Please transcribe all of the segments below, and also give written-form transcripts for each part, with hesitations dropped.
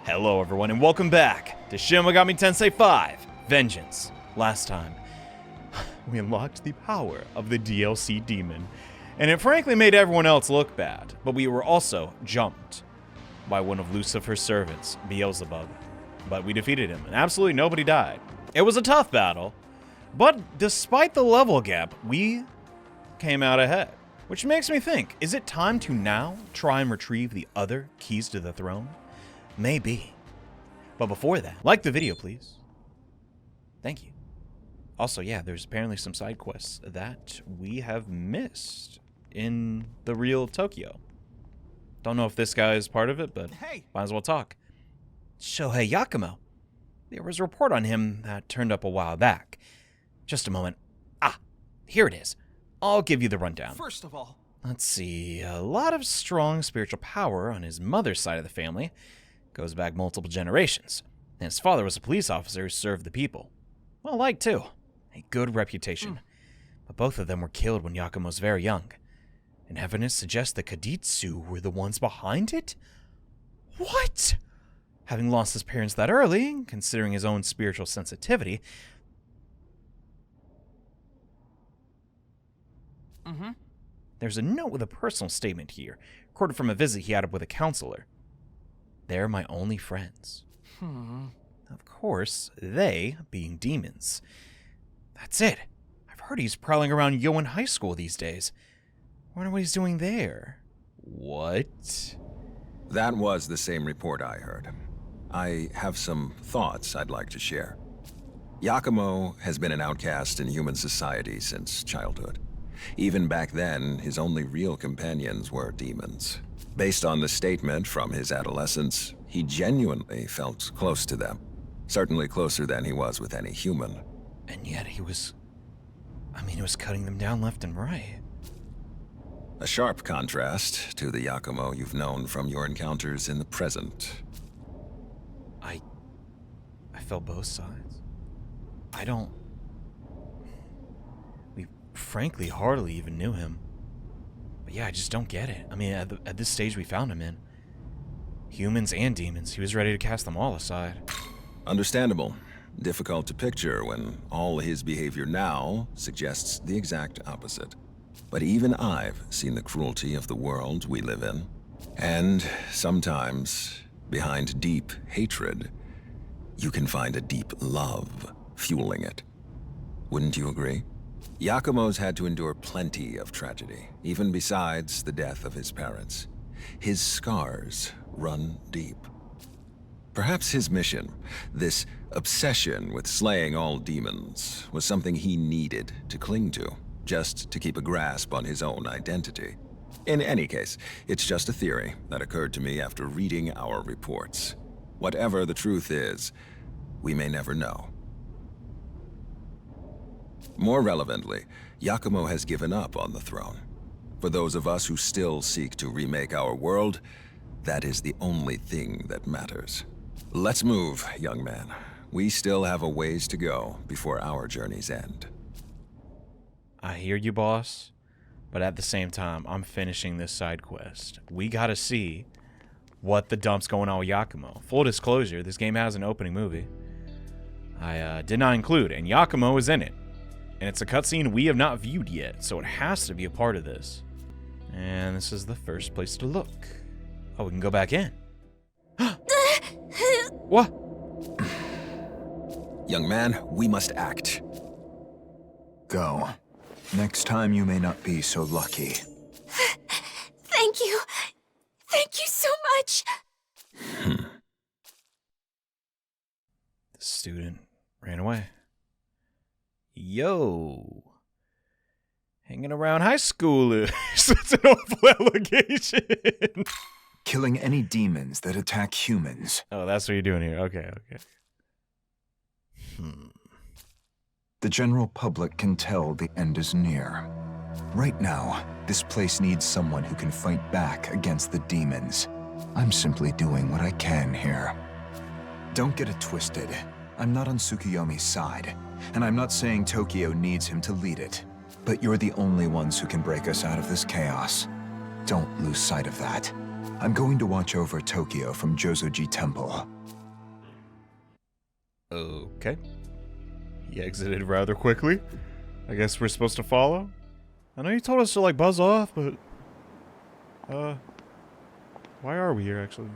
Hello everyone and welcome back to Shin Megami Tensei V, Vengeance. Last time, we unlocked the power of the DLC demon, and it frankly made everyone else look bad, but we were also jumped by one of Lucifer's servants, Beelzebub. But we defeated him, and absolutely nobody died. It was a tough battle, but despite the level gap, we came out ahead. Which makes me think, is it time to now try and retrieve the other keys to the throne? Maybe. But before that, like the video, please. Thank you. Also, yeah, there's apparently some side quests that we have missed in the real Tokyo. Don't know if this guy is part of it, but might as well talk. Shohei Yakumo. There was a report on him that turned up a while back. Just a moment. Ah, here it is. I'll give you the rundown. First of all, let's see. A lot of strong spiritual power on his mother's side of the family. Goes back multiple generations. And his father was a police officer who served the people. Well liked too. A good reputation. But both of them were killed when Yakumo was very young. And evidence suggests the Kaditsu were the ones behind it? What? Having lost his parents that early, considering his own spiritual sensitivity. There's a note with a personal statement here, recorded from a visit he had with a counselor. They're my only friends. Of course, they being demons. That's it. I've heard he's prowling around Yoan High School these days. Wonder what he's doing there. What? That was the same report I heard. I have some thoughts I'd like to share. Yakumo has been an outcast in human society since childhood. Even back then, his only real companions were demons. Based on the statement from his adolescence, he genuinely felt close to them. Certainly closer than he was with any human. And yet he was cutting them down left and right. A sharp contrast to the Yakumo you've known from your encounters in the present. I felt both sides. We frankly hardly even knew him. But yeah, I just don't get it. I mean, at this stage we found him in. Humans and demons, he was ready to cast them all aside. Understandable. Difficult to picture when all his behavior now suggests the exact opposite. But even I've seen the cruelty of the world we live in. And sometimes, behind deep hatred, you can find a deep love fueling it. Wouldn't you agree? Yakumo's had to endure plenty of tragedy, even besides the death of his parents. His scars run deep. Perhaps his mission, this obsession with slaying all demons, was something he needed to cling to, just to keep a grasp on his own identity. In any case, it's just a theory that occurred to me after reading our reports. Whatever the truth is, we may never know. More relevantly, Yakumo has given up on the throne. For those of us who still seek to remake our world, that is the only thing that matters. Let's move, young man. We still have a ways to go before our journeys end. I hear you, boss. But at the same time, I'm finishing this side quest. We gotta see what the dump's going on with Yakumo. Full disclosure, this game has an opening movie I did not include, and Yakumo is in it. And it's a cutscene we have not viewed yet, so it has to be a part of this. And this is the first place to look. Oh, we can go back in. What? Young man, we must act. Go. Next time you may not be so lucky. Thank you. Thank you so much. The student ran away. Yo. Hanging around high schoolers. It's an awful allegation. Killing any demons that attack humans. Oh, that's what you're doing here. Okay. The general public can tell the end is near. Right now, this place needs someone who can fight back against the demons. I'm simply doing what I can here. Don't get it twisted. I'm not on Tsukuyomi's side, and I'm not saying Tokyo needs him to lead it. But you're the only ones who can break us out of this chaos. Don't lose sight of that. I'm going to watch over Tokyo from Jozoji Temple. Okay. He exited rather quickly. I guess we're supposed to follow? I know you told us to, like, buzz off, but... why are we here, actually?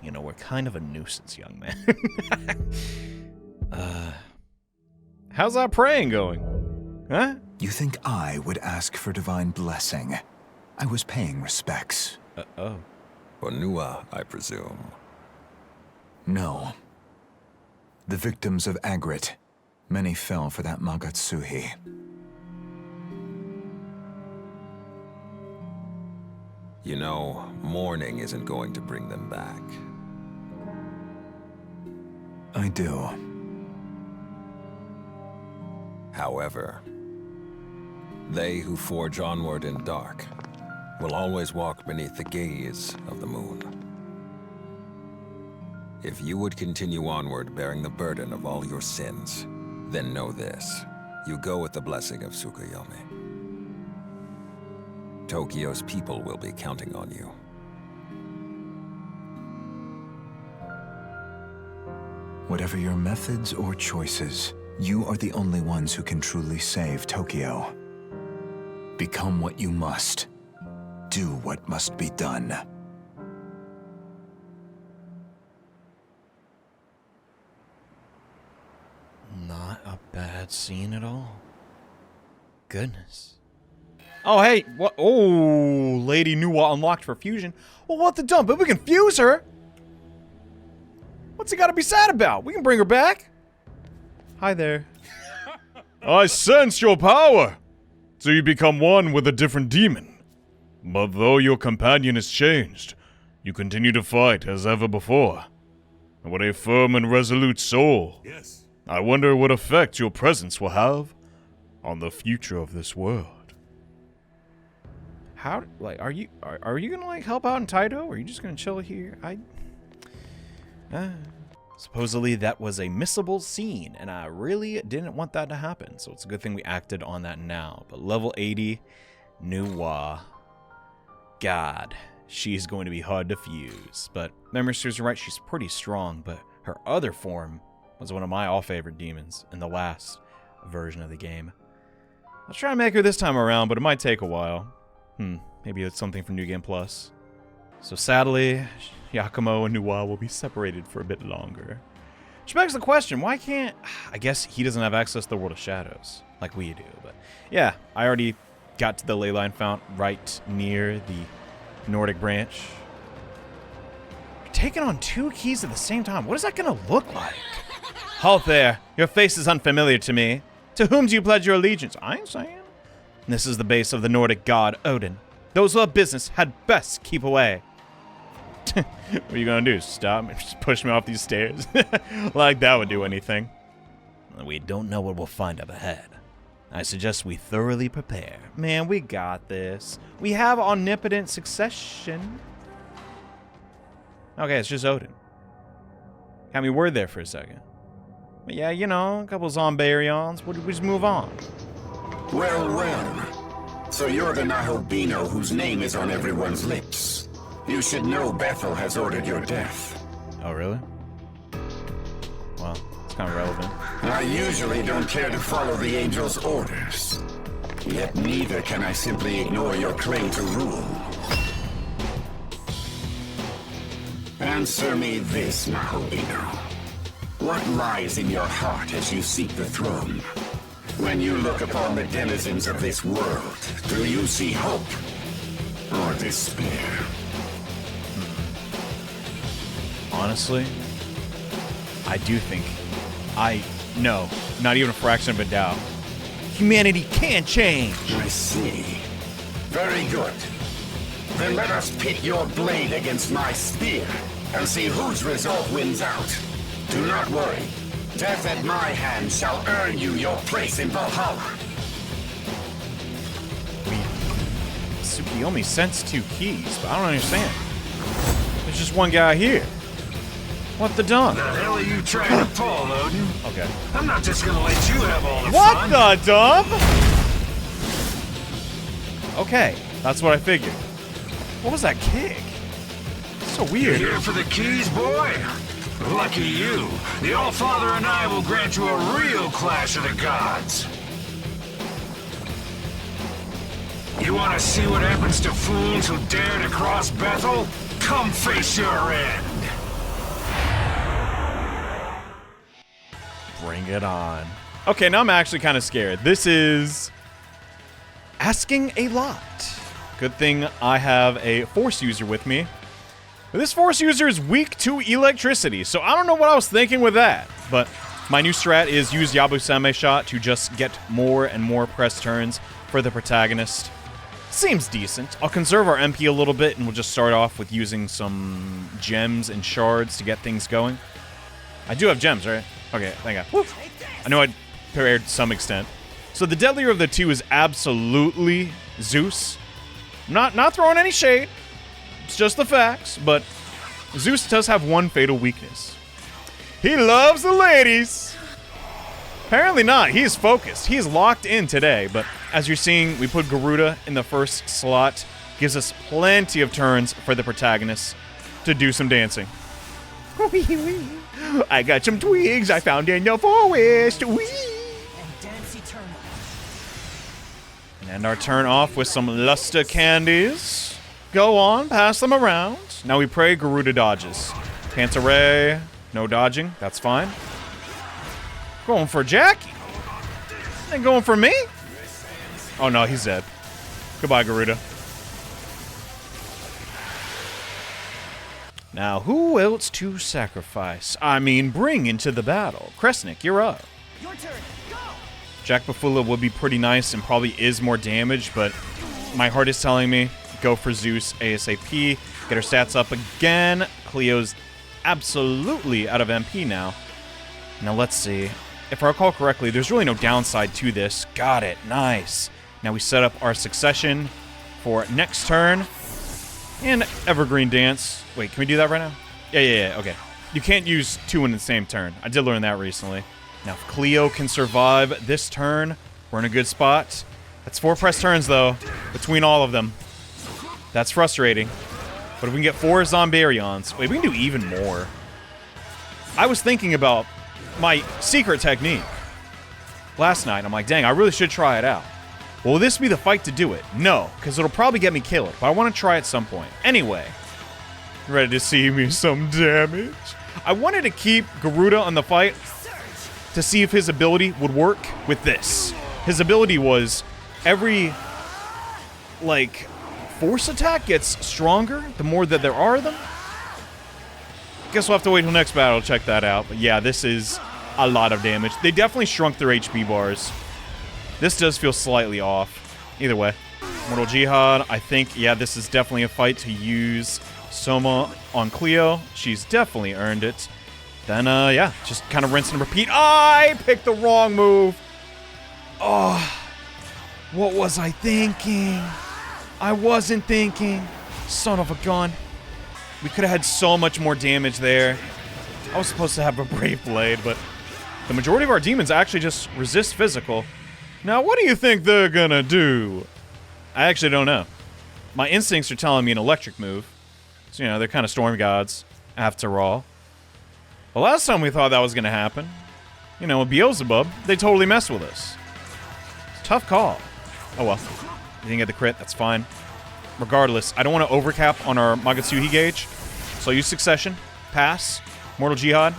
You know, we're kind of a nuisance, young man. How's that praying going? Huh? You think I would ask for divine blessing? I was paying respects. Oh. For Nuwa, I presume. No. The victims of Agrit. Many fell for that Magatsuhi. You know, mourning isn't going to bring them back. I do. However, they who forge onward in dark will always walk beneath the gaze of the moon. If you would continue onward bearing the burden of all your sins, then know this. You go with the blessing of Tsukuyomi. Tokyo's people will be counting on you. Whatever your methods or choices, you are the only ones who can truly save Tokyo. Become what you must. Do what must be done. Not a bad scene at all. Goodness. Oh, hey, what? Oh, Lady Nuwa unlocked for fusion. Well, what the dump? But we can fuse her. What's he got to be sad about? We can bring her back. Hi there. I sense your power. So you become one with a different demon. But though your companion has changed, you continue to fight as ever before. And with a firm and resolute soul. Yes. I wonder what effect your presence will have on the future of this world. How, like, are you gonna, like, help out in Taito, or are you just gonna chill here? Supposedly that was a missable scene, and I really didn't want that to happen, so it's a good thing we acted on that now. But level 80, Nuwa. God, she's going to be hard to fuse. But memory serves me right, she's pretty strong, but her other form was one of my all-favorite demons in the last version of the game. I'll try to make her this time around, but it might take a while. Maybe it's something for New Game Plus. So sadly, Yakumo and Nuwa will be separated for a bit longer. Which begs the question, why can't... I guess he doesn't have access to the World of Shadows, like we do, but... Yeah, I already got to the ley line fount right near the Nordic branch. You're taking on 2 keys at the same time. What is that gonna look like? Halt there. Your face is unfamiliar to me. To whom do you pledge your allegiance? I ain't saying. This is the base of the Nordic god, Odin. Those who have business had best keep away. What are you gonna do? Stop and just push me off these stairs? Like that would do anything. We don't know what we'll find up ahead. I suggest we thoroughly prepare. Man, we got this. We have omnipotent succession. Okay, it's just Odin. Got me worried there for a second. But yeah, you know, a couple Zombarions. We just move on. Well, well. So you're the Nahobino whose name is on everyone's lips. You should know Bethel has ordered your death. Oh, really? Well, it's kind of relevant. I usually don't care to follow the Angel's orders. Yet neither can I simply ignore your claim to rule. Answer me this, Nahobino. What lies in your heart as you seek the throne? When you look upon the denizens of this world, do you see hope or despair? Honestly, I do think no, not even a fraction of a doubt. Humanity can change. I see. Very good. Then let us pit your blade against my spear and see whose resolve wins out. Do not worry. Death at my hand shall earn you your place in Valhalla. Tsukuyomi sent 2 keys, but I don't understand. There's just one guy here. What the dump? The hell are you trying to pull, Odin? Okay. I'm not just gonna let you have all the What fun. the dump? Okay, that's what I figured. What was that kick? So weird. Here for the keys, boy? Lucky you. The All-Father and I will grant you a real clash of the gods. You want to see what happens to fools who dare to cross Bethel? Come face your end. Bring it on. Okay, now I'm actually kind of scared. This is asking a lot. Good thing I have a Force user with me. This Force user is weak to electricity, so I don't know what I was thinking with that. But my new strat is use Yabusame shot to just get more and more press turns for the protagonist. Seems decent. I'll conserve our MP a little bit, and we'll just start off with using some gems and shards to get things going. I do have gems, right? Okay, thank God. Woo. I know I prepared to some extent. So the deadlier of the two is absolutely Zeus. I'm not throwing any shade. It's just the facts, but Zeus does have one fatal weakness. He loves the ladies. Apparently not. He is focused. He is locked in today, but as you're seeing, we put Garuda in the first slot. Gives us plenty of turns for the protagonist to do some dancing. I got some twigs I found in the forest. Wee. And end our turn off with some luster candies. Go on, pass them around. Now we pray Garuda dodges. Pantaray, no dodging. That's fine. Going for Jackie. And going for me? Oh no, he's dead. Goodbye, Garuda. Now, who else to sacrifice? I mean, bring into the battle. Kresnik, you're up. Your turn. Go. Jack Bafula would be pretty nice and probably is more damage, but my heart is telling me go for Zeus ASAP. Get her stats up again. Cleo's absolutely out of MP now. Now, let's see. If I recall correctly, there's really no downside to this. Got it. Nice. Now we set up our succession for next turn. And Evergreen Dance. Wait, can we do that right now? Yeah, okay. You can't use two in the same turn. I did learn that recently. Now, if Cleo can survive this turn, we're in a good spot. That's 4 press turns, though, between all of them. That's frustrating. But if we can get 4 Zombarions... Wait, we can do even more. I was thinking about my secret technique last night. I'm like, dang, I really should try it out. Will this be the fight to do it? No, because it'll probably get me killed, but I want to try at some point. Anyway, ready to see me some damage? I wanted to keep Garuda on the fight to see if his ability would work with this. His ability was every, like, force attack gets stronger the more that there are of them. Guess we'll have to wait till next battle to check that out. But yeah, this is a lot of damage. They definitely shrunk their HP bars. This does feel slightly off. Either way. Mortal Jihad, I think, yeah, this is definitely a fight to use Soma on Cleo. She's definitely earned it. Then, yeah, just kind of rinse and repeat. I picked the wrong move. Oh, what was I thinking? I wasn't thinking. Son of a gun. We could have had so much more damage there. I was supposed to have a Brave Blade, but the majority of our demons actually just resist physical. Now, what do you think they're gonna do? I actually don't know. My instincts are telling me an electric move. So, you know, they're kind of storm gods, after all. The last time we thought that was gonna happen, you know, with Beelzebub, they totally messed with us. It's a tough call. Oh well. You didn't get the crit, that's fine. Regardless, I don't want to overcap on our Magatsuhi gauge. So use Succession, pass, Mortal Jihad,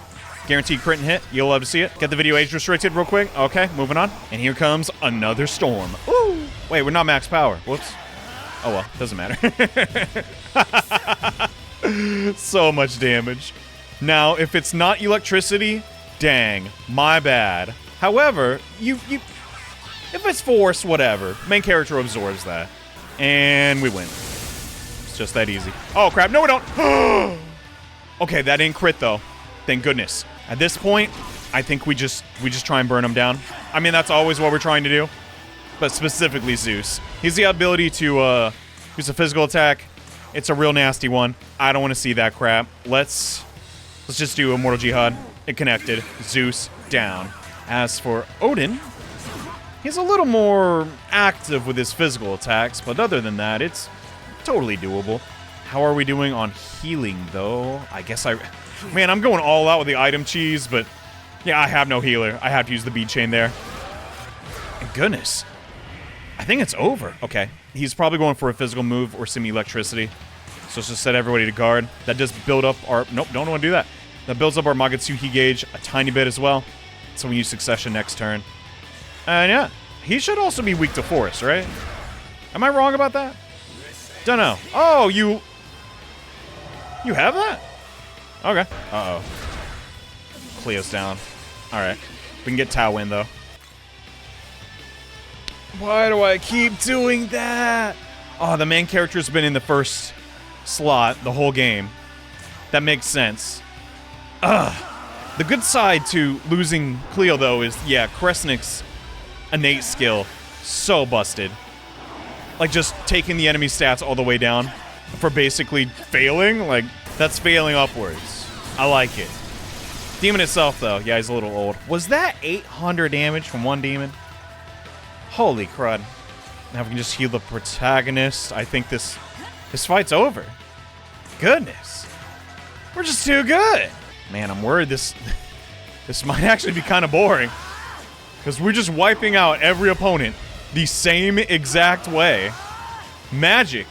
guaranteed crit and hit. You'll love to see it. Get the video age restricted real quick. Okay, moving on. And here comes another storm. Ooh! Wait, we're not max power. Whoops. Oh well, doesn't matter. So much damage. Now, if it's not electricity, dang, my bad. However, if it's force, whatever. Main character absorbs that. And we win. It's just that easy. Oh, crap. No, we don't. Okay, that didn't crit, though. Thank goodness. At this point, I think we just try and burn them down. I mean, that's always what we're trying to do. But specifically Zeus. He's the ability to use a physical attack. It's a real nasty one. I don't want to see that crap. Let's just do a Mortal Jihad. It connected. Zeus down. As for Odin, He's a little more active with his physical attacks, but other than that, it's totally doable. How are we doing on healing, though? I guess Man, I'm going all out with the item cheese, but yeah, I have no healer. I have to use the bead chain there. And goodness. I think it's over. Okay. He's probably going for a physical move or some electricity. So let's just set everybody to guard. That does build up our... Nope, don't want to do that. That builds up our Magatsuki gauge a tiny bit as well. So we use Succession next turn. And yeah, he should also be weak to Force, right? Am I wrong about that? Don't know. Oh, you have that? Okay. Uh-oh. Cleo's down. Alright. We can get Tao in, though. Why do I keep doing that? Oh, the main character's been in the first slot the whole game. That makes sense. Ugh. The good side to losing Cleo, though, is, yeah, Kresnik's innate skill. So busted. Like, just taking the enemy stats all the way down for basically failing. Like, that's failing upwards. I like it. Demon itself, though, yeah, he's a little old. Was that 800 damage from one demon? Holy crud. Now we can just heal the protagonist. I think this fight's over. Goodness. We're just too good. Man, I'm worried this might actually be kind of boring. Because we're just wiping out every opponent the same exact way. Magic.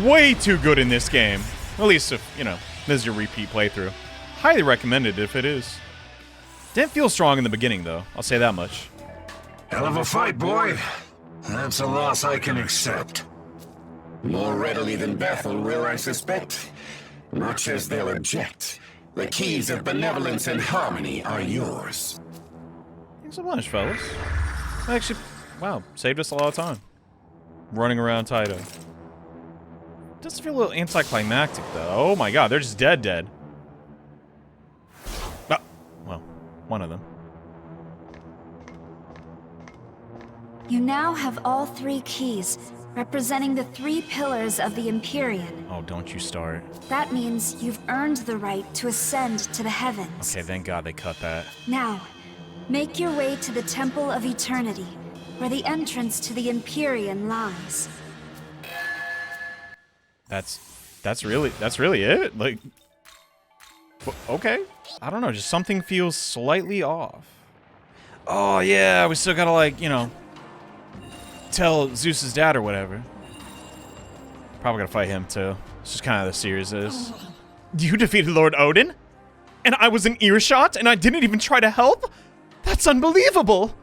Way too good in this game. At least if, you know, this is your repeat playthrough. Highly recommended if it is. Didn't feel strong in the beginning, though. I'll say that much. Hell of a fight, boy. That's a loss I can accept. More readily than Bethel will, I suspect. Much as they'll object. The keys of benevolence and harmony are yours. Thanks a bunch, fellas. Actually, wow, saved us a lot of time. Running around Taito. Does feel a little anticlimactic, though. Oh my god, they're just dead. Ah, well, one of them. You now have all 3 keys, representing the 3 pillars of the Empyrean. Oh, don't you start. That means you've earned the right to ascend to the heavens. Okay, thank god they cut that. Now, make your way to the Temple of Eternity, where the entrance to the Empyrean lies. That's really it? Like, okay. I don't know, just something feels slightly off. Oh yeah, we still gotta, like, you know, tell Zeus's dad or whatever. Probably gonna fight him too. It's just kind of the series is. You defeated Lord Odin? And I was in earshot and I didn't even try to help? That's unbelievable!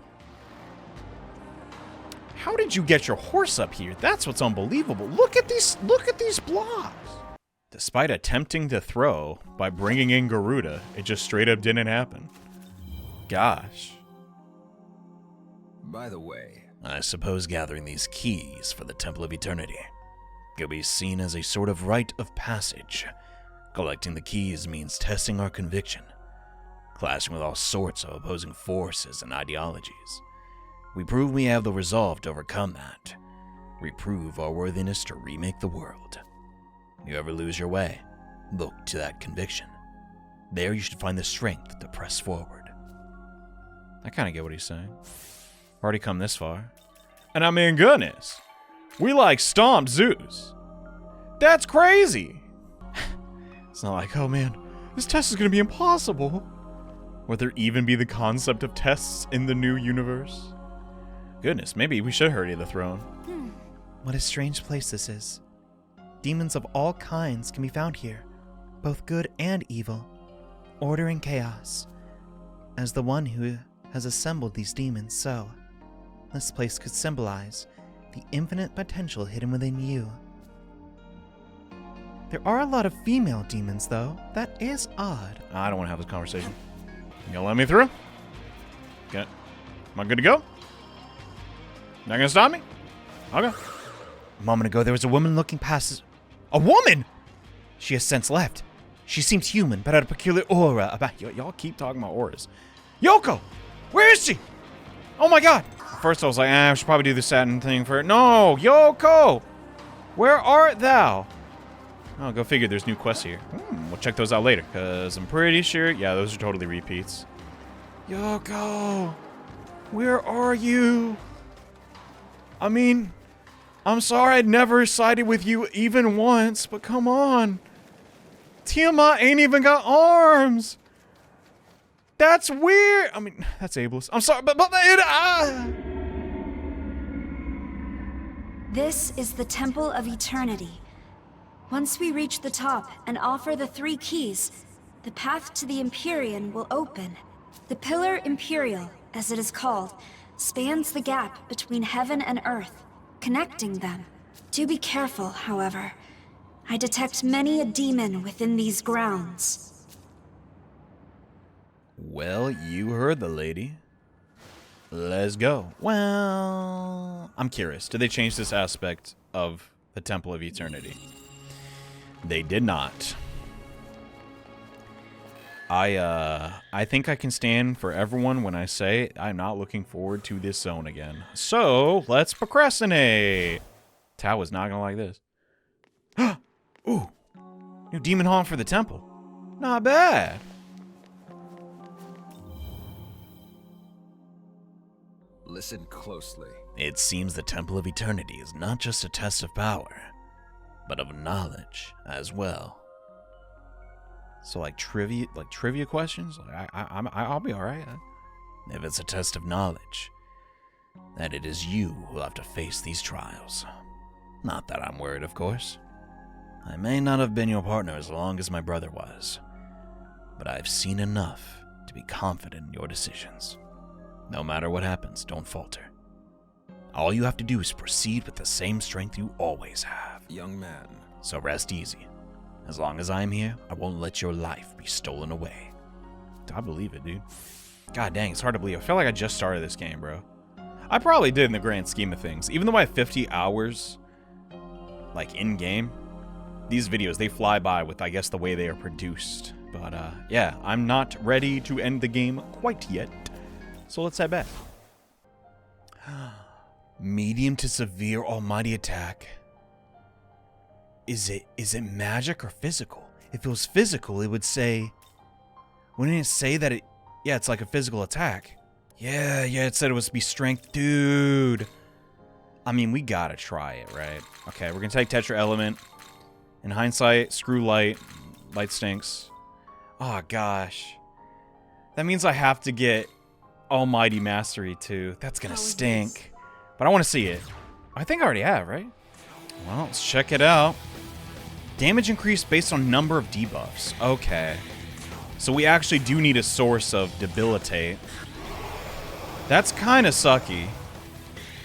How did you get your horse up here? That's what's unbelievable. Look at these blocks. Despite attempting to throw by bringing in Garuda, it just straight up didn't happen. Gosh. By the way, I suppose gathering these keys for the Temple of Eternity could be seen as a sort of rite of passage. Collecting the keys means testing our conviction, clashing with all sorts of opposing forces and ideologies. We prove we have the resolve to overcome that. We prove our worthiness to remake the world. You ever lose your way? Look to that conviction. There you should find the strength to press forward. I kind of get what he's saying. Already come this far. And I mean, goodness. We like stomped Zeus. That's crazy. It's not like, oh man, this test is going to be impossible. Would there even be the concept of tests in the new universe? Goodness, maybe we should hurry the throne. What a strange place this is. Demons of all kinds can be found here, both good and evil, order and chaos. As the one who has assembled these demons, so this place could symbolize the infinite potential hidden within you. There are a lot of female demons, though. That is odd. I don't want to have this conversation. You gonna let me through? Okay. Am I good to go? Not gonna stop me? Okay. A moment ago, there was a woman looking past... A woman?! She has since left. She seemed human, but had a peculiar aura about... Y'all keep talking about auras. Yoko! Where is she? Oh my god! At first I was like, I should probably do the Saturn thing for... No! Yoko! Where art thou? Oh, go figure, there's new quests here. We'll check those out later, because I'm pretty sure... Yeah, those are totally repeats. Yoko! Where are you? I mean, I'm sorry I'd never sided with you even once, but come on. Tiamat ain't even got arms. That's weird. I mean, that's ableist. I'm sorry, but This is the Temple of Eternity. Once we reach the top and offer the 3 keys, the path to the Empyrean will open. The Pillar Imperial, as it is called, spans the gap between heaven and earth, connecting them. Do be careful, however. I detect many a demon within these grounds. Well, you heard the lady. Let's go. Well, I'm curious. Did they change this aspect of the Temple of Eternity? They did not. I think I can stand for everyone when I say I'm not looking forward to this zone again. So, let's procrastinate. Tao is not gonna like this. Ooh. New demon haunt for the temple. Not bad. Listen closely. It seems the Temple of Eternity is not just a test of power, but of knowledge as well. So like trivia questions? I'll be all right. If it's a test of knowledge, then it is you who'll have to face these trials. Not that I'm worried, of course. I may not have been your partner as long as my brother was, but I've seen enough to be confident in your decisions. No matter what happens, don't falter. All you have to do is proceed with the same strength you always have. Young man. So rest easy. As long as I'm here, I won't let your life be stolen away. I believe it, dude. God dang, it's hard to believe. I feel like I just started this game, bro. I probably did in the grand scheme of things. Even though I have 50 hours, like, in-game, these videos, they fly by with, I guess, the way they are produced. But, yeah, I'm not ready to end the game quite yet. So let's head back. Medium to severe almighty attack. Is it magic or physical? If it was physical, it would say... Wouldn't it say that it... Yeah, it's like a physical attack. Yeah, it said it was to be strength. Dude. I mean, we gotta try it, right? Okay, we're gonna take Tetra Element. In hindsight, screw light. Light stinks. Oh, gosh. That means I have to get Almighty Mastery, too. That's gonna stink. But I want to see it. I think I already have, right? Well, let's check it out. Damage increased based on number of debuffs. Okay. So we actually do need a source of debilitate. That's kind of sucky.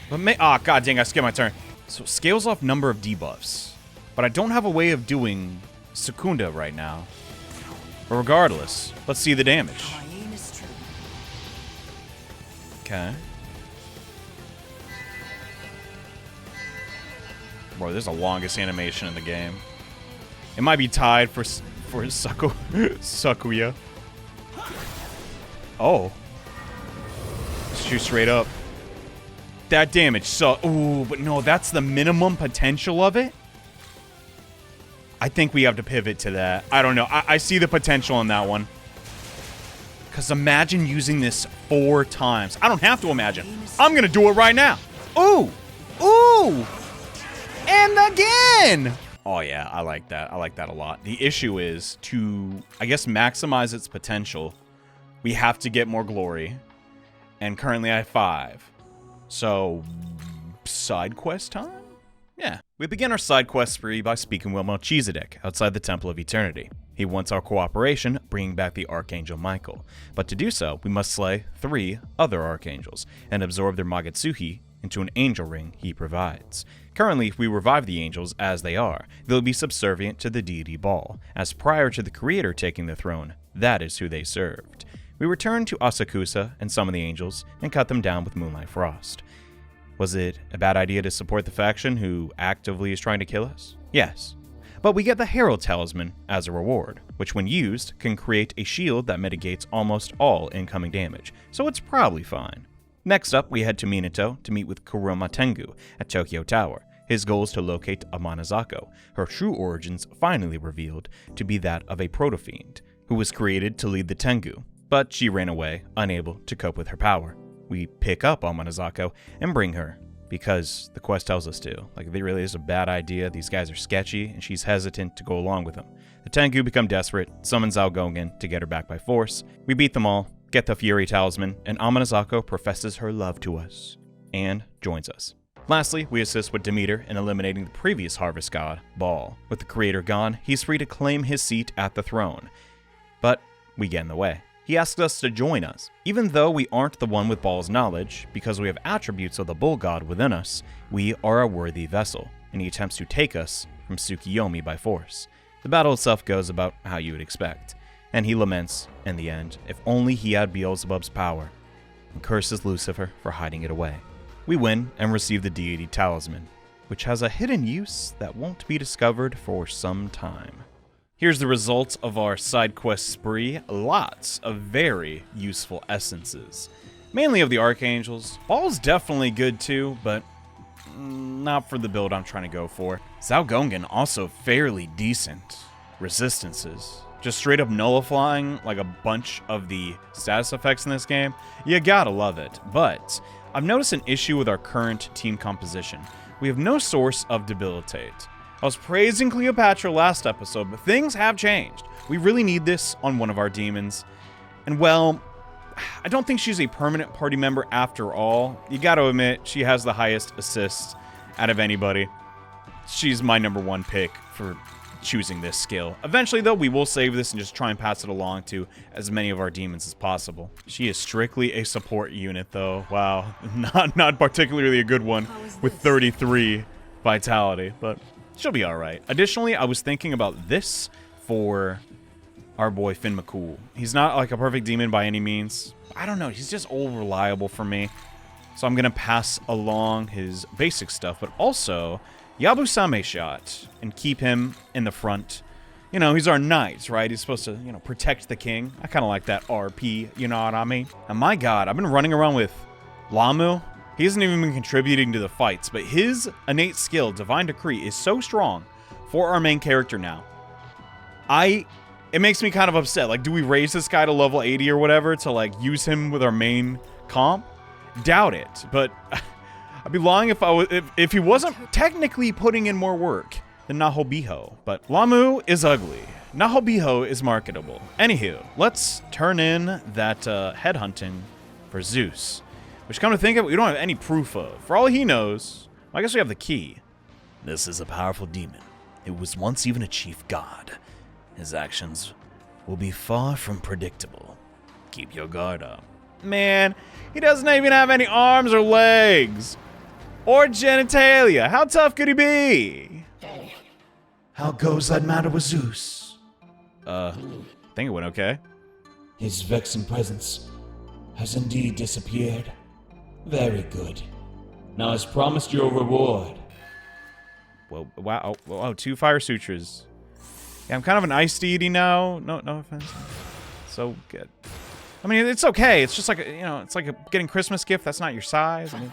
But god dang, I skipped my turn. So it scales off number of debuffs. But I don't have a way of doing Secunda right now. But regardless, let's see the damage. Okay. Bro, this is the longest animation in the game. It might be tied for Sakuya. Oh. Shoot straight up. That damage, so... Ooh, but no, that's the minimum potential of it? I think we have to pivot to that. I don't know. I see the potential in that one. Because imagine using this 4 times. I don't have to imagine. I'm going to do it right now. Ooh. Ooh. And again. Oh, yeah. I like that. I like that a lot. The issue is to, I guess, maximize its potential. We have to get more glory. And currently I have 5. So, side quest time? Yeah. We begin our side quest spree by speaking with Melchizedek outside the Temple of Eternity. He wants our cooperation, bringing back the Archangel Michael. But to do so, we must slay 3 other Archangels and absorb their Magatsuhi into an angel ring he provides. Currently, if we revive the angels as they are, they'll be subservient to the deity Baal, as prior to the Creator taking the throne, that is who they served. We return to Asakusa and summon the angels, and cut them down with Moonlight Frost. Was it a bad idea to support the faction who actively is trying to kill us? Yes. But we get the Herald Talisman as a reward, which when used, can create a shield that mitigates almost all incoming damage, so it's probably fine. Next up, we head to Minato to meet with Kuroma Tengu at Tokyo Tower. His goal is to locate Amanazako, her true origins finally revealed to be that of a proto-fiend, who was created to lead the Tengu, but she ran away, unable to cope with her power. we pick up Amanazako and bring her, because the quest tells us to. Like, it really is a bad idea. These guys are sketchy, and she's hesitant to go along with them. The Tengu become desperate, summon Zalgongan to get her back by force. We beat them all, get the Fury Talisman, and Amanazako professes her love to us, and joins us. Lastly, we assist with Demeter in eliminating the previous harvest god, Baal. With the creator gone, he's free to claim his seat at the throne. But we get in the way. He asks us to join us, even though we aren't the one with Baal's knowledge, because we have attributes of the bull god within us. We are a worthy vessel, and he attempts to take us from Tsukiyomi by force. The battle itself goes about how you would expect, and he laments, in the end, if only he had Beelzebub's power, and curses Lucifer for hiding it away. We win and receive the deity talisman, which has a hidden use that won't be discovered for some time. Here's the results of our side quest spree. Lots of very useful essences, mainly of the archangels. Baal's definitely good too, but not for the build I'm trying to go for. Zalgongan also fairly decent. Resistances, just straight up nullifying like a bunch of the status effects in this game. You gotta love it. But I've noticed an issue with our current team composition. We have no source of debilitate. I was praising Cleopatra last episode, but things have changed. We really need this on one of our demons. And well, I don't think she's a permanent party member after all. You gotta admit, she has the highest assists out of anybody. She's my number one pick for choosing this skill. Eventually, though, we will save this and just try and pass it along to as many of our demons as possible. She is strictly a support unit, though. Wow, not particularly a good one with 33 vitality, but she'll be all right. Additionally, I was thinking about this for our boy Finn McCool. He's not like a perfect demon by any means. I don't know, he's just old reliable for me. So I'm gonna pass along his basic stuff, but also Yabusame shot and keep him in the front. You know, he's our knight, right? He's supposed to, you know, protect the king. I kind of like that RP, you know what I mean? And my god, I've been running around with Lamu. He hasn't even been contributing to the fights, but his innate skill, Divine Decree, is so strong for our main character now. It makes me kind of upset. Like, do we raise this guy to level 80 or whatever to, like, use him with our main comp? Doubt it, but I'd be lying if he wasn't technically putting in more work than Nahobiho. But Lamu is ugly. Nahobiho is marketable. Anywho, let's turn in that headhunting for Zeus. Which, come to think of it, we don't have any proof of. For all he knows, I guess we have the key. This is a powerful demon. It was once even a chief god. His actions will be far from predictable. Keep your guard up. Man, he doesn't even have any arms or legs. Or genitalia. How tough could he be? How goes that matter with Zeus? I think it went okay. His vexing presence has indeed disappeared. Very good. Now, as promised, your reward. Well, wow. Oh, 2 fire sutras. Yeah, I'm kind of an ice deity now. No offense. So good. I mean, it's okay. It's just like, you know, it's like getting Christmas gift. That's not your size. I mean,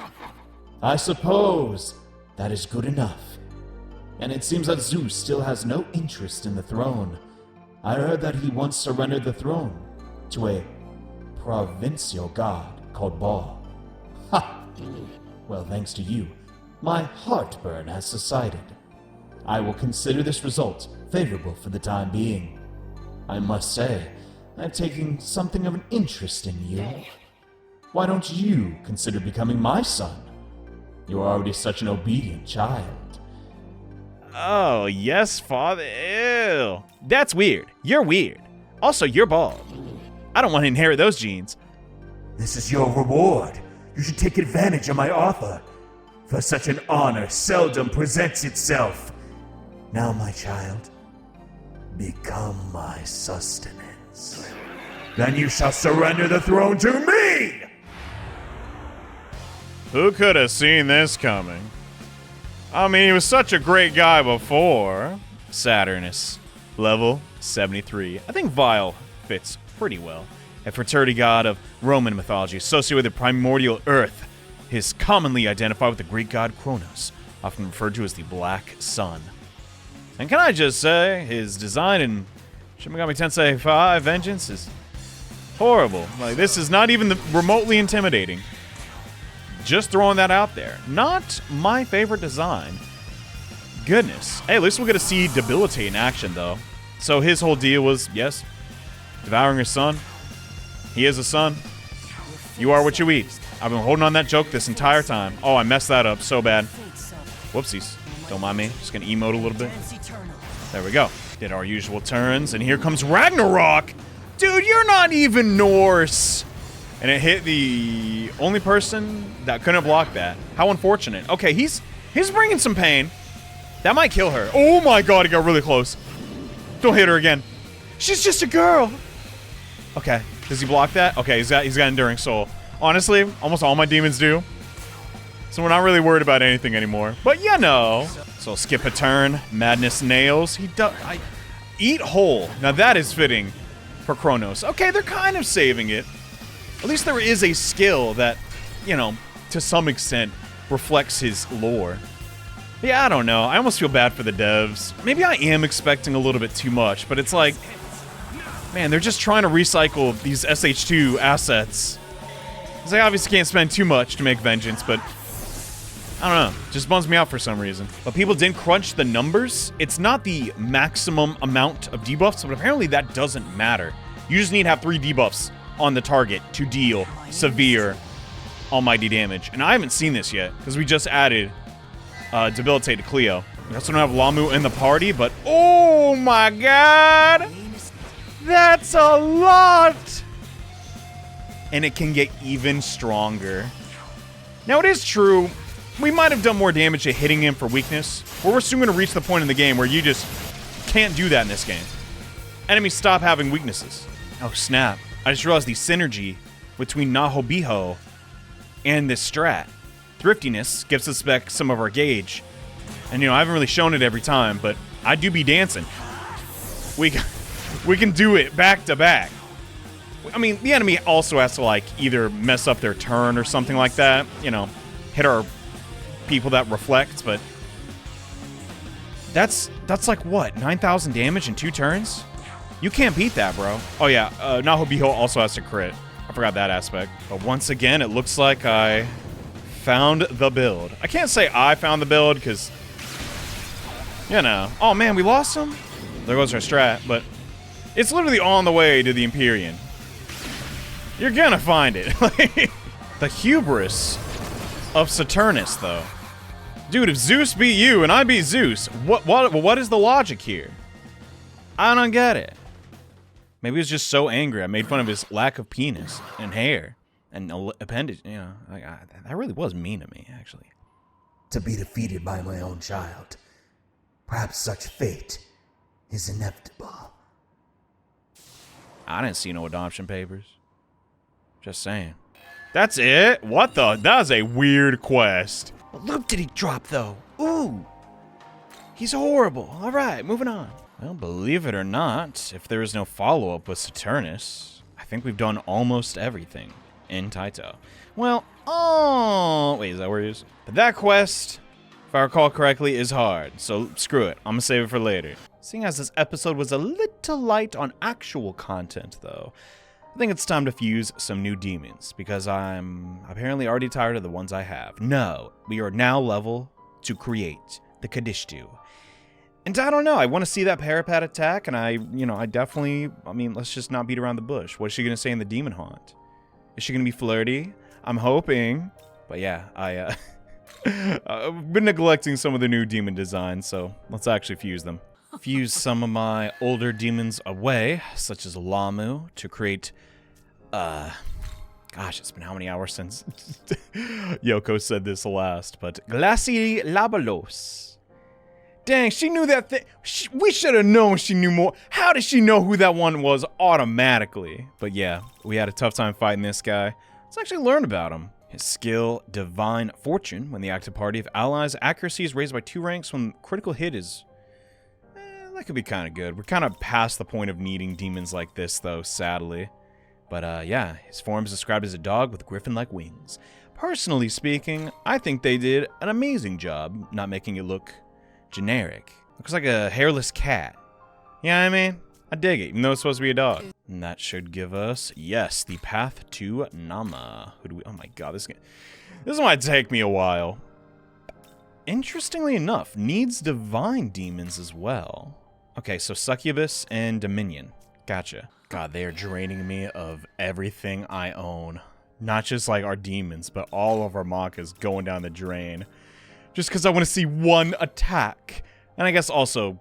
I suppose that is good enough. And it seems that Zeus still has no interest in the throne. I heard that he once surrendered the throne to a provincial god called Baal. Ha! Well, thanks to you, my heartburn has subsided. I will consider this result favorable for the time being. I must say, I'm taking something of an interest in you. Why don't you consider becoming my son? You're already such an obedient child. oh, yes, father. Ew. That's weird. You're weird. Also, you're bald. I don't want to inherit those genes. This is your reward. You should take advantage of my offer, for such an honor seldom presents itself. Now, my child, become my sustenance. Then you shall surrender the throne to me! Who could have seen this coming? I mean, he was such a great guy before. Saturnus, level 73. I think Vile fits pretty well. A fertility god of Roman mythology associated with the primordial earth. He is commonly identified with the Greek god Kronos, often referred to as the Black Sun. And can I just say, his design in Shin Megami Tensei V Vengeance is horrible. Like, this is not even remotely intimidating. Just throwing that out there. Not my favorite design. Goodness. Hey, at least we'll get to see Debilitate in action, though. So his whole deal was, yes, devouring his son. He is a son. You are what you eat. I've been holding on that joke this entire time. Oh, I messed that up so bad. Whoopsies. Don't mind me. Just gonna emote a little bit. There we go. Did our usual turns, and here comes Ragnarok! Dude, you're not even Norse! And it hit the only person that couldn't block that. How unfortunate. Okay, he's bringing some pain. That might kill her. Oh my god, he got really close. Don't hit her again. She's just a girl. Okay, does he block that? Okay, he's got Enduring Soul. Honestly, almost all my demons do. So we're not really worried about anything anymore. But you know. So skip a turn. Madness Nails. He does. Eat Whole. Now that is fitting for Kronos. Okay, they're kind of saving it. At least there is a skill that, you know, to some extent reflects his lore. Yeah, I don't know. I almost feel bad for the devs. Maybe I am expecting a little bit too much, but it's like, man, they're just trying to recycle these SH2 assets. Because I obviously can't spend too much to make Vengeance, but I don't know. Just bums me out for some reason. But people didn't crunch the numbers. It's not the maximum amount of debuffs, but apparently that doesn't matter. You just need to have 3 debuffs on the target to deal severe almighty damage. And I haven't seen this yet, because we just added Debilitate to Cleo. We also don't have Lamu in the party, but oh my god! That's a lot! And it can get even stronger. Now it is true, we might have done more damage to hitting him for weakness, but we're soon going to reach the point in the game where you just can't do that in this game. Enemies stop having weaknesses. Oh snap. I just realized the synergy between Nahobiho and this strat. Thriftiness gives us back some of our gauge. And you know, I haven't really shown it every time, but I do be dancing. We can do it back to back. I mean, the enemy also has to like either mess up their turn or something like that. You know, hit our people that reflect, but that's like what, 9,000 damage in 2 turns? You can't beat that, bro. Oh yeah, Nahobiho also has to crit. I forgot that aspect. But once again, it looks like I found the build. I can't say I found the build because, you know. Oh man, we lost him? There goes our strat, but it's literally on the way to the Empyrean. You're gonna find it. The hubris of Saturnus, though. Dude, if Zeus beat you and I beat Zeus, what is the logic here? I don't get it. Maybe he was just so angry I made fun of his lack of penis and hair and appendage. You know, like, that really was mean to me, actually. To be defeated by my own child. Perhaps such fate is inevitable. I didn't see no adoption papers. Just saying. That's it? What the? That was a weird quest. What loop did he drop, though? Ooh. He's horrible. All right, moving on. Well, believe it or not, if there is no follow-up with Saturnus, I think we've done almost everything in Taito. Well, oh, wait, is that where he is? But that quest, if I recall correctly, is hard, so screw it. I'm gonna save it for later. Seeing as this episode was a little light on actual content, though, I think it's time to fuse some new demons, because I'm apparently already tired of the ones I have. No, we are now level to create the Kadishtu. And I don't know, I want to see that Parapet attack, and I mean, let's just not beat around the bush. What is she going to say in the Demon Haunt? Is she going to be flirty? I'm hoping. But yeah, I've been neglecting some of the new demon designs, so let's actually fuse them. Fuse some of my older demons away, such as Lamu, to create, gosh, it's been how many hours since Yoko said this last, but Glaci Labalos. Dang, she knew that thing. We should have known she knew more. How did she know who that one was automatically? But yeah, we had a tough time fighting this guy. Let's actually learn about him. His skill, Divine Fortune. When the active party of allies, accuracy is raised by 2 ranks when critical hit is... that could be kind of good. We're kind of past the point of needing demons like this, though, sadly. But yeah, his form is described as a dog with griffin-like wings. Personally speaking, I think they did an amazing job not making it look generic. Looks like a hairless cat. You know what I mean? I dig it, even though it's supposed to be a dog. And that should give us, yes, the path to Nama. Who do we, oh my god, This might take me a while. Interestingly enough, needs divine demons as well. Okay, so succubus and dominion. Gotcha. God, they are draining me of everything I own. Not just like our demons, but all of our Makas going down the drain. Just because I want to see one attack. And I guess also,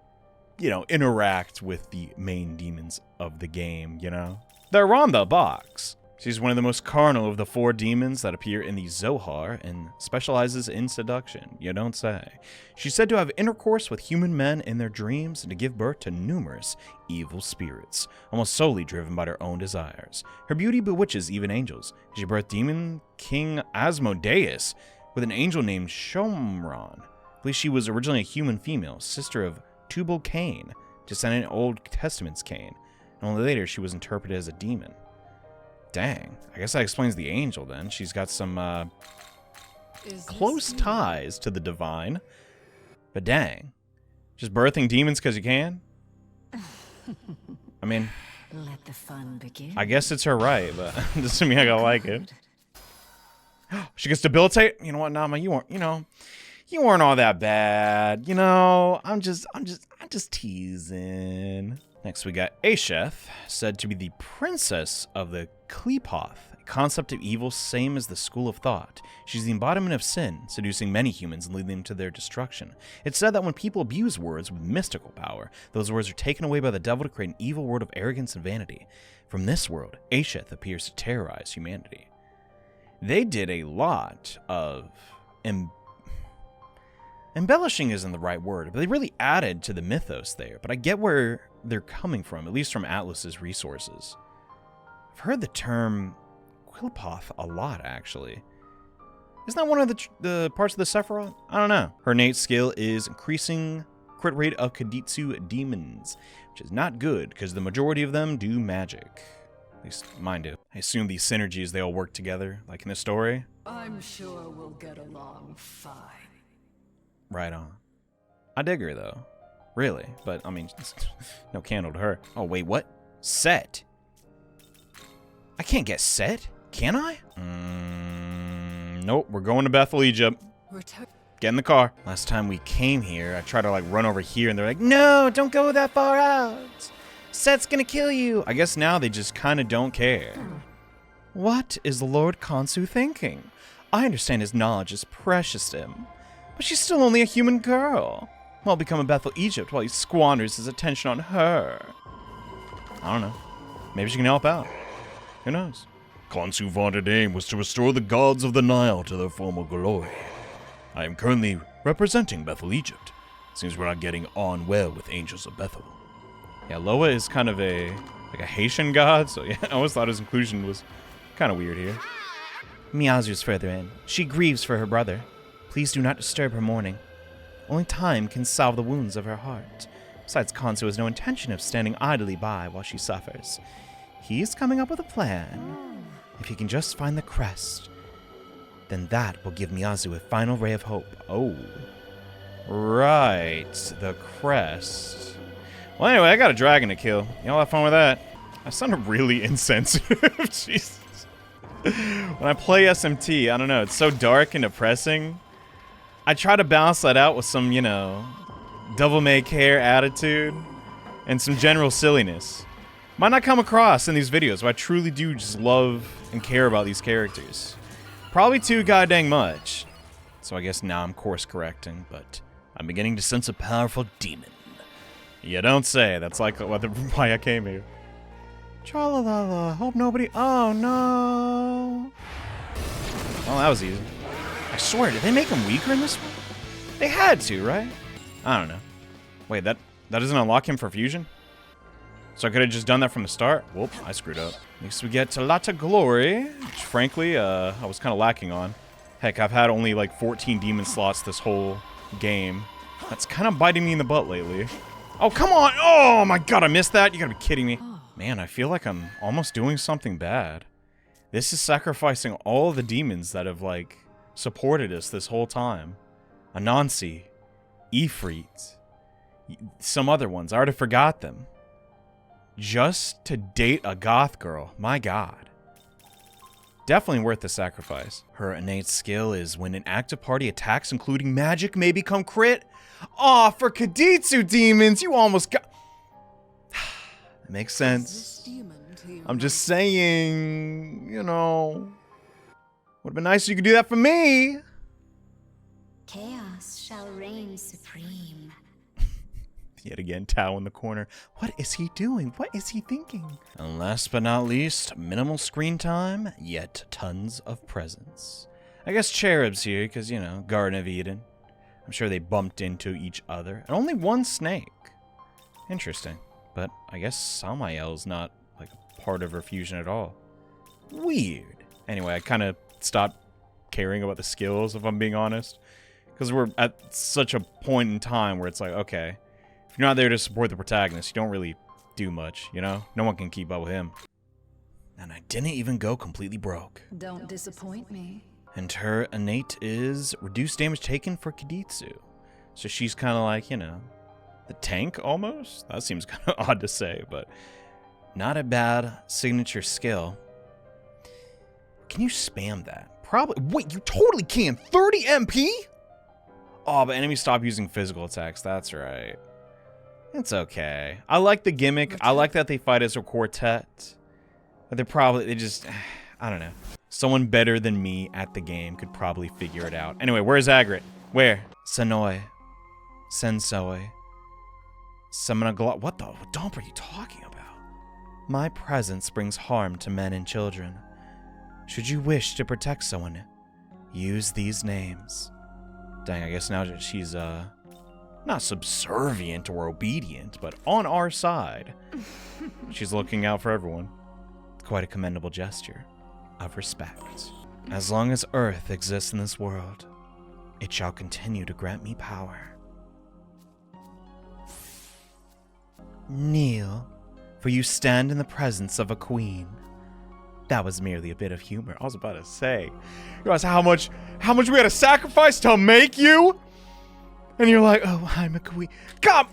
you know, interact with the main demons of the game, you know? They're on the box. She's one of the most carnal of the 4 demons that appear in the Zohar and specializes in seduction, you don't say. She's said to have intercourse with human men in their dreams and to give birth to numerous evil spirits, almost solely driven by her own desires. Her beauty bewitches even angels. She birthed demon king Asmodeus with an angel named Shomron. I believe she was originally a human female, sister of Tubal Cain, descendant of Old Testament's Cain, and only later she was interpreted as a demon. Dang, I guess that explains the angel then. She's got some close ties to the divine. But dang, just birthing demons because you can? I mean, let the fun begin. I guess it's her right, but doesn't mean I gotta like it. She gets debilitate? You know what, Nama, you weren't all that bad. You know, I'm just teasing. Next, we got Asheth, said to be the princess of the Klepoth, a concept of evil same as the school of thought. She's the embodiment of sin, seducing many humans and leading them to their destruction. It's said that when people abuse words with mystical power, those words are taken away by the devil to create an evil world of arrogance and vanity. From this world, Asheth appears to terrorize humanity. They did a lot of embellishing isn't the right word, but they really added to the mythos there. But I get where they're coming from, at least from Atlas's resources. I've heard the term Quilpoth a lot, actually. Isn't that one of the parts of the Sephiroth? I don't know. Her innate skill is increasing crit rate of Kaditsu demons, which is not good, because the majority of them do magic. At least mine do. I assume these synergies, they all work together, like in the story. I'm sure we'll get along fine. Right on. I dig her, though. Really. But, I mean, no candle to her. Oh, wait, what? Set? I can't get Set? Can I? Nope, we're going to Bethel, Egypt. Get in the car. Last time we came here, I tried to, like, run over here, and they're like, no, don't go that far out. Set's gonna kill you. I guess now they just kind of don't care. What is the Lord Khonsu thinking? I understand his knowledge is precious to him. But she's still only a human girl. I'll become a Bethel Egypt while he squanders his attention on her. I don't know. Maybe she can help out. Who knows? Khonsu vaunted aim was to restore the gods of the Nile to their former glory. I am currently representing Bethel Egypt. Seems we're not getting on well with Angels of Bethel. Yeah, Loa is kind of a Haitian god, so yeah, I always thought his inclusion was kind of weird here. Miyazu's further in. She grieves for her brother. Please do not disturb her mourning. Only time can salve the wounds of her heart. Besides, Khonsu has no intention of standing idly by while she suffers. He's coming up with a plan. If he can just find the crest, then that will give Miyazu a final ray of hope. Oh. Right. The crest. Well, anyway, I got a dragon to kill. Y'all have fun with that. I sound really insensitive. Jesus. When I play SMT, I don't know, it's so dark and depressing. I try to balance that out with some, you know, devil may care attitude and some general silliness. Might not come across in these videos, but I truly do just love and care about these characters. Probably too goddamn much. So I guess now I'm course correcting, but I'm beginning to sense a powerful demon. You don't say. That's like why I came here. Tra-la-la-la. Hope nobody... Oh, no. Well, that was easy. I swear, did they make him weaker in this one? They had to, right? I don't know. Wait, that doesn't unlock him for fusion? So I could have just done that from the start? Whoop, I screwed up. Next we get Talata Glory, which frankly, I was kind of lacking on. Heck, I've had only like 14 demon slots this whole game. That's kind of biting me in the butt lately. Oh, come on! Oh my god, I missed that? You gotta be kidding me. Man, I feel like I'm almost doing something bad. This is sacrificing all the demons that have, like, supported us this whole time. Anansi, Ifrit, some other ones. I already forgot them. Just to date a goth girl. My god. Definitely worth the sacrifice. Her innate skill is when an active party attacks, including magic, may become crit. Aw, for Kiditsu demons, you almost got... That makes sense. I'm just saying, you know... Would've been nice if you could do that for me. Chaos shall reign supreme. Yet again, Tao in the corner. What is he doing? What is he thinking? And last but not least, minimal screen time, yet tons of presents. I guess Cherub's here, because, you know, Garden of Eden. I'm sure they bumped into each other. And only one snake. Interesting. But I guess Samael's not, like, a part of her fusion at all. Weird. Anyway, I kind of stopped caring about the skills, if I'm being honest. Because we're at such a point in time where it's like, okay, if you're not there to support the protagonist, you don't really do much, you know? No one can keep up with him. And I didn't even go completely broke. Don't disappoint me. And her innate is reduced damage taken for Kiditsu. So she's kind of like, you know, the tank almost? That seems kind of odd to say, but not a bad signature skill. Can you spam that? Probably. Wait, you totally can. 30 MP? Oh, but enemies stop using physical attacks. That's right. It's okay. I like the gimmick. I like that they fight as a quartet. But they just, I don't know. Someone better than me at the game could probably figure it out. Anyway, where's Agrit? Where? Senoi. Sensoi. Seminagla. What the dump are you talking about? My presence brings harm to men and children. Should you wish to protect someone, use these names. Dang, I guess now that she's, not subservient or obedient, but on our side. She's looking out for everyone. Quite a commendable gesture of respect. As long as Earth exists in this world, it shall continue to grant me power. Kneel, for you stand in the presence of a queen. That was merely a bit of humor. I was about to say, you realize how much we had to sacrifice to make you? And you're like, oh, I'm a queen. God,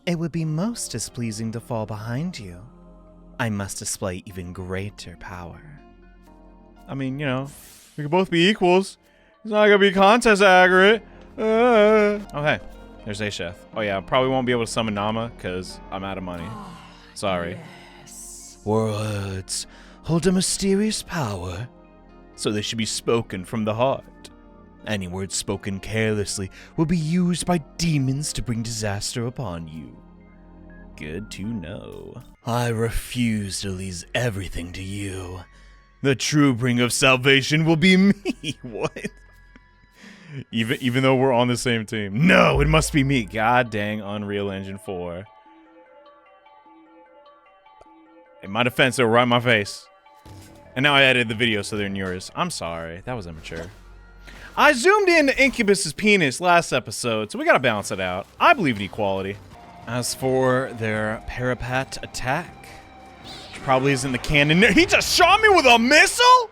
it would be most displeasing to fall behind you. I must display even greater power. I mean, you know, we could both be equals. It's not gonna be contest accurate. Okay, there's Asheth. Oh yeah, I probably won't be able to summon Nama because I'm out of money. Sorry. Yes. Words hold a mysterious power, so they should be spoken from the heart. Any words spoken carelessly will be used by demons to bring disaster upon you. Good to know. I refuse to leave everything to you. The true bringer of salvation will be me. What? Even though we're on the same team. No, it must be me. God dang Unreal Engine 4. In my defense, they were right in my face. And now I edited the video so they're in yours. I'm sorry. That was immature. I zoomed in Incubus's penis last episode, so we gotta balance it out. I believe in equality. As for their parapet attack, which probably isn't the cannon. He just shot me with a missile?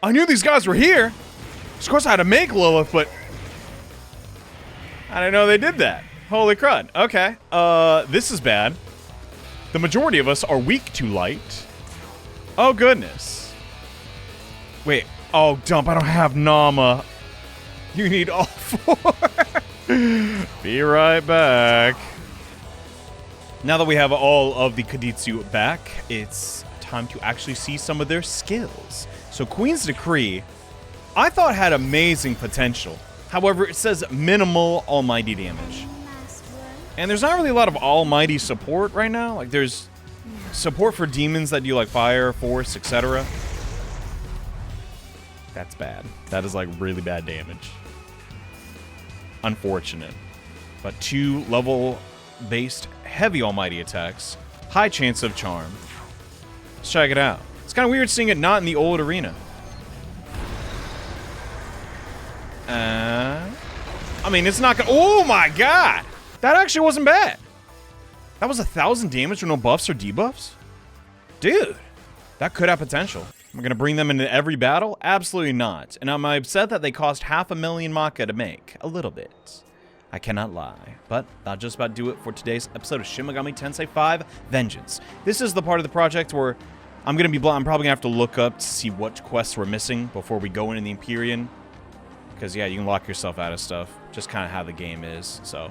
I knew these guys were here. Of course I had to make Lilith, but I didn't know they did that. Holy crud. Okay. This is bad. The majority of us are weak to light. Oh, goodness. Wait. Oh, dump. I don't have Nama. You need all four. Be right back. Now that we have all of the Kiditsu back, it's time to actually see some of their skills. So Queen's Decree, I thought had amazing potential. However, it says minimal almighty damage. And there's not really a lot of almighty support right now. Like, there's support for demons that do, like, fire, force, etc. That's bad. That is, like, really bad damage. Unfortunate. But 2 level-based heavy almighty attacks. High chance of charm. Let's check it out. It's kind of weird seeing it not in the old arena. I mean, it's not gonna... Oh my god! That actually wasn't bad. That was 1,000 damage with no buffs or debuffs? Dude, that could have potential. Am I gonna bring them into every battle? Absolutely not. And am I upset that they cost 500,000 Maka to make? A little bit. I cannot lie. But that'll just about do it for today's episode of Shin Megami Tensei V Vengeance. This is the part of the project where I'm probably gonna have to look up to see what quests we're missing before we go into the Empyrean. Because, yeah, you can lock yourself out of stuff. Just kind of how the game is, so.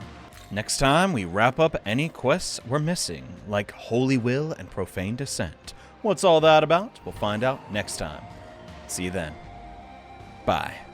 Next time, we wrap up any quests we're missing, like Holy Will and Profane Descent. What's all that about? We'll find out next time. See you then. Bye.